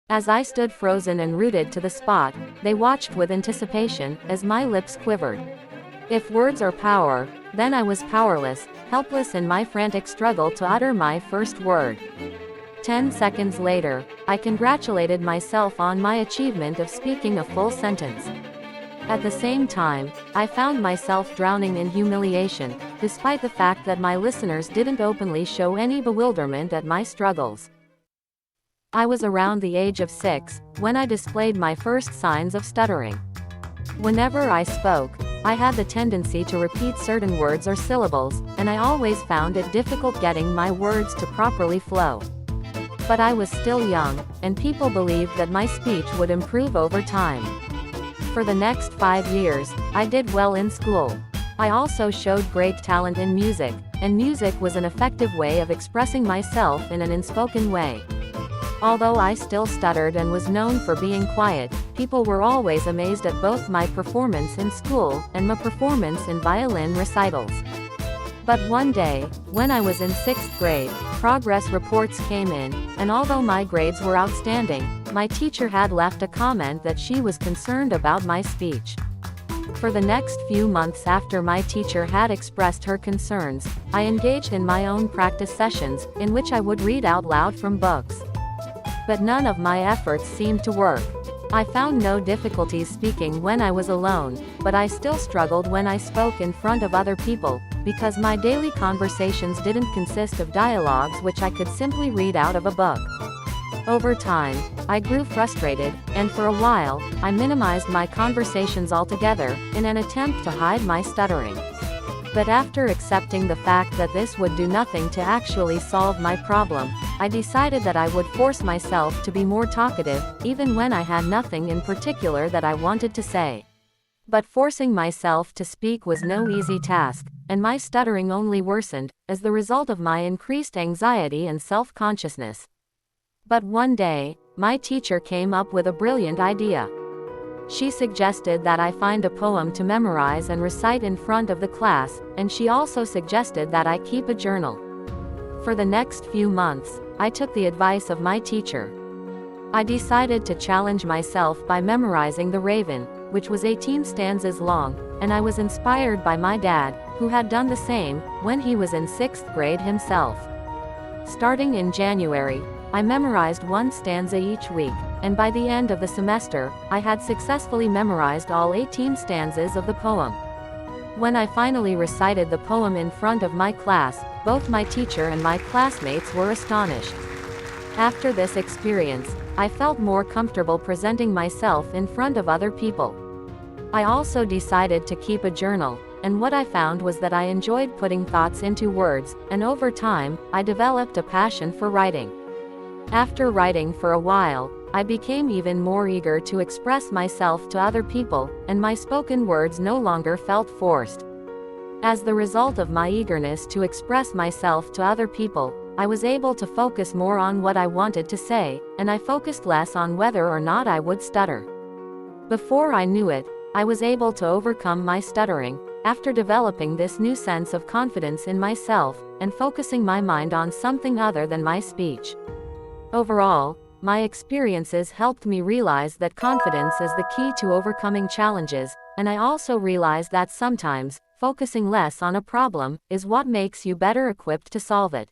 As I stood frozen and rooted to the spot, they watched with anticipation as my lips quivered. If words are power, then I was powerless, helpless in my frantic struggle to utter my first word. 10 seconds later, I congratulated myself on my achievement of speaking a full sentence. At the same time, I found myself drowning in humiliation, despite the fact that my listeners didn't openly show any bewilderment at my struggles. I was around the age of 6 when I displayed my first signs of stuttering. Whenever I spoke, I had the tendency to repeat certain words or syllables, and I always found it difficult getting my words to properly flow. But I was still young, and people believed that my speech would improve over time. For the next 5 years, I did well in school. I also showed great talent in music, and music was an effective way of expressing myself in an unspoken way. Although I still stuttered and was known for being quiet, people were always amazed at both my performance in school and my performance in violin recitals. But one day, when I was in 6th grade, progress reports came in, and although my grades were outstanding, my teacher had left a comment that she was concerned about my speech. For the next few months after my teacher had expressed her concerns, I engaged in my own practice sessions, in which I would read out loud from books. But none of my efforts seemed to work. I found no difficulties speaking when I was alone, but I still struggled when I spoke in front of other people, because my daily conversations didn't consist of dialogues which I could simply read out of a book. Over time, I grew frustrated, and for a while, I minimized my conversations altogether, in an attempt to hide my stuttering. But after accepting the fact that this would do nothing to actually solve my problem, I decided that I would force myself to be more talkative, even when I had nothing in particular that I wanted to say. But forcing myself to speak was no easy task, and my stuttering only worsened, as the result of my increased anxiety and self-consciousness. But one day, my teacher came up with a brilliant idea. She suggested that I find a poem to memorize and recite in front of the class, and she also suggested that I keep a journal. For the next few months, I took the advice of my teacher. I decided to challenge myself by memorizing The Raven, which was 18 stanzas long, and I was inspired by my dad, who had done the same when he was in 6th grade himself. Starting in January, I memorized one stanza each week, and by the end of the semester, I had successfully memorized all 18 stanzas of the poem. When I finally recited the poem in front of my class, both my teacher and my classmates were astonished. After this experience, I felt more comfortable presenting myself in front of other people. I also decided to keep a journal, and what I found was that I enjoyed putting thoughts into words, and over time, I developed a passion for writing. After writing for a while, I became even more eager to express myself to other people, and my spoken words no longer felt forced. As the result of my eagerness to express myself to other people, I was able to focus more on what I wanted to say, and I focused less on whether or not I would stutter. Before I knew it, I was able to overcome my stuttering, after developing this new sense of confidence in myself, and focusing my mind on something other than my speech. Overall, my experiences helped me realize that confidence is the key to overcoming challenges, and I also realized that sometimes, focusing less on a problem is what makes you better equipped to solve it.